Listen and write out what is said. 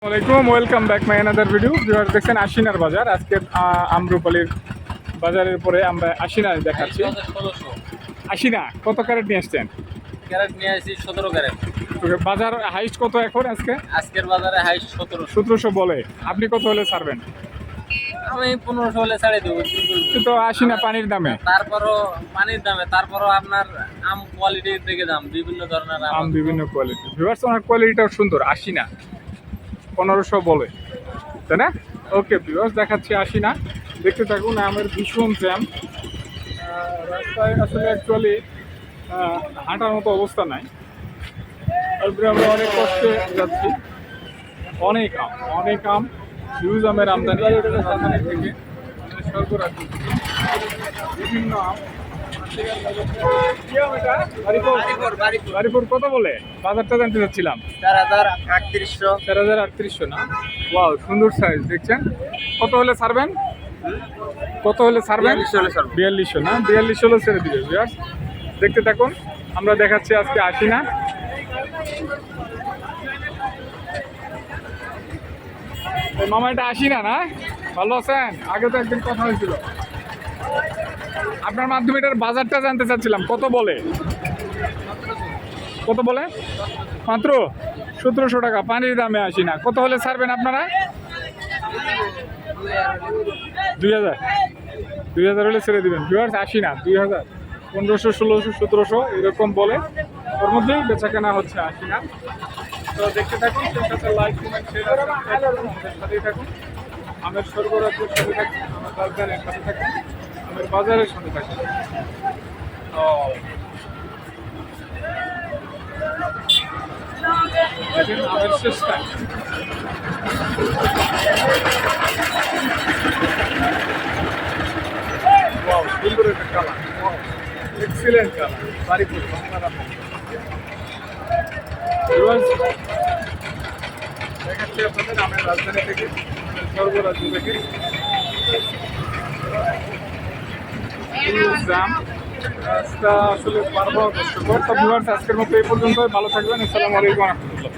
আসসালামাইকুম, welcome back my another video. Viewer দেখছেন আশিনার বাজার। আজকে আমরুপালির বাজারের পরে আমরা আশিনা দেখাচ্ছি। আশিনা কত ক্যারেট নিয়ে আসছেন? ক্যারেট নিয়ে আসি 17 ক্যারেট। বাজার হাইস্ট কত এখন আজকে? আজকের বাজারে হাইস্ট 1700 বলে। আপনি কত হলে ছাড়বেন? আমি 1500 হলে ছাড়ে দেবো। তো আশিনা পানির দামে, তারপরও পানির দামে, তারপরও আপনার আম কোয়ালিটির দিকে দাম, বিভিন্ন ধরনের আম বিভিন্ন কোয়ালিটি। ভিউয়ার্স ওনার কোয়ালিটিটাও সুন্দর। আশিনা 1500 বলে, তাই না? ওকে ভিউয়ার্স, দেখাচ্ছি আশিনা, দেখতে থাকুন। আমের ভীষণ জ্যাম, রাস্তায় আসলে অ্যাকচুয়ালি হাঁটার মতো অবস্থা নাই। তারপরে আমরা অনেক কষ্টে যাচ্ছি। অনেক আম হিউজ আমের আমদানি রাজধানী থেকে সরবরাহ বিভিন্ন আম। বাড়িপুর কত বলে? বাজারটা জানতে চাচ্ছিলাম। 4300 না? ওয়াও, সুন্দর সাইজ দেখছেন। কত হলে ছাড়বেন? কত হলে ছাড়বেন? 4200 না? 4200 হলে ছেড়ে দিবে। ভিউয়ার্স দেখতে থাকুন, আমরা দেখাচ্ছি আজকে আশিনা। মামা এটা আশিনা না? ভালো আছেন? আগে তো একদিন কথা হয়েছিল। আপনার মাধ্যমে এটার বাজারটা জানতে চাচ্ছিলাম, কত বলে? কত বলে? মাত্র 1700 টাকা পানির দামে আশিনা। কত হলে ছাড়বেন আপনারা? 2000 হলে ছেড়ে দিবেন। ভিউয়ার্স আশিনা 2000, 1500, 1600, 1700 এরকম বলে। ওর মধ্যেই বেচা কেনা হচ্ছে আশিনা। তো দেখতে থাকুন, সেই সাথে লাইক, কমেন্ট, শেয়ার সাথেই থাকুন। আমের সরবরাহের সাথে থাকুন, আমার বাজারের সাথে থাকুন, আমের বাজারের সাথে থাকুন। দেখেন আমের শেষ টাইম। ওয়াও, সুন্দর একটা কালার, এক্সিলেন্ট কালার। বাড়িপুর বাংলার দেখাচ্ছি আপনাদের আমের রাজধানী থেকে, সরবরাহ থেকে জাম। রাস্তা আসলে পার হওয়া কষ্টকর। তো ভিউয়ার্স আজকের মতো এই পর্যন্ত। ভালো থাকবেন। আসসালামু আলাইকুম ওয়া রাহমাতুল্লাহ।